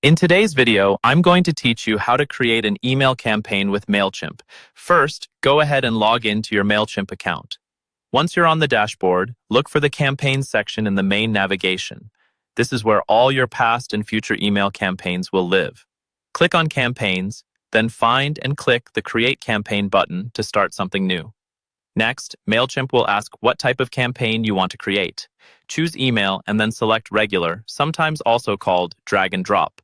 In today's video, I'm going to teach you how to create an email campaign with Mailchimp. First, go ahead and log into your Mailchimp account. Once you're on the dashboard, look for the Campaigns section in the main navigation. This is where all your past and future email campaigns will live. Click on Campaigns, then find and click the Create Campaign button to start something new. Next, Mailchimp will ask what type of campaign you want to create. Choose Email and then select Regular, sometimes also called Drag and Drop.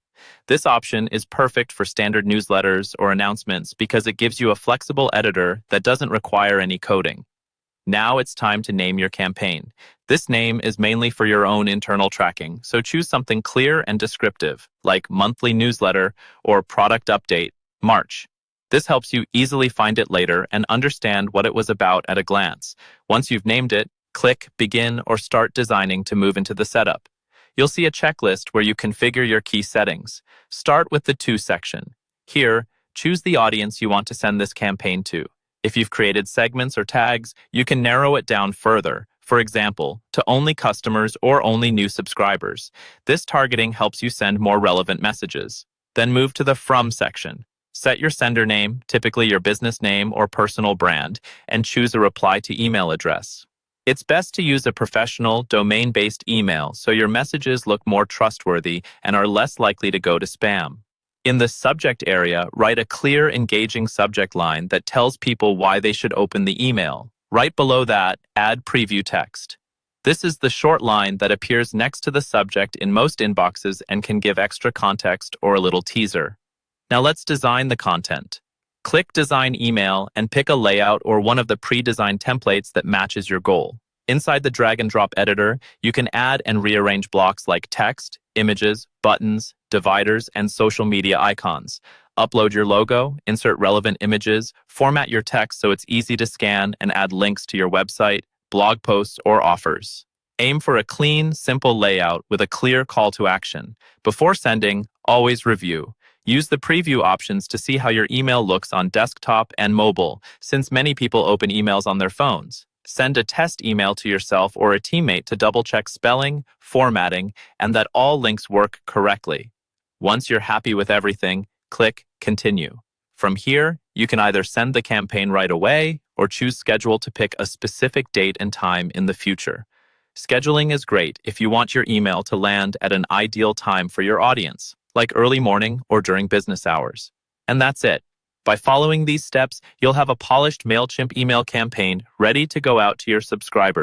This option is perfect for standard newsletters or announcements because it gives you a flexible editor that doesn't require any coding. Now it's time to name your campaign. This name is mainly for your own internal tracking, so choose something clear and descriptive, like Monthly Newsletter or Product Update, March. This helps you easily find it later and understand what it was about at a glance. Once you've named it, click Begin or Start Designing to move into the setup. You'll see a checklist where you configure your key settings. Start with the To section. Here, choose the audience you want to send this campaign to. If you've created segments or tags, you can narrow it down further. For example, to only customers or only new subscribers. This targeting helps you send more relevant messages. Then move to the From section. Set your sender name, typically your business name or personal brand, and choose a reply to email address. It's best to use a professional, domain-based email so your messages look more trustworthy and are less likely to go to spam. In the subject area, write a clear, engaging subject line that tells people why they should open the email. Right below that, add preview text. This is the short line that appears next to the subject in most inboxes and can give extra context or a little teaser. Now let's design the content. Click Design Email and pick a layout or one of the pre-designed templates that matches your goal. Inside the drag and drop editor, you can add and rearrange blocks like text, images, buttons, dividers, and social media icons. Upload your logo, insert relevant images, format your text so it's easy to scan, and add links to your website, blog posts, or offers. Aim for a clean, simple layout with a clear call to action. Before sending, always review. Use the preview options to see how your email looks on desktop and mobile, since many people open emails on their phones. Send a test email to yourself or a teammate to double-check spelling, formatting, and that all links work correctly. Once you're happy with everything, click Continue. From here, you can either send the campaign right away or choose Schedule to pick a specific date and time in the future. Scheduling is great if you want your email to land at an ideal time for your audience, like early morning or during business hours. And that's it. By following these steps, you'll have a polished Mailchimp email campaign ready to go out to your subscribers.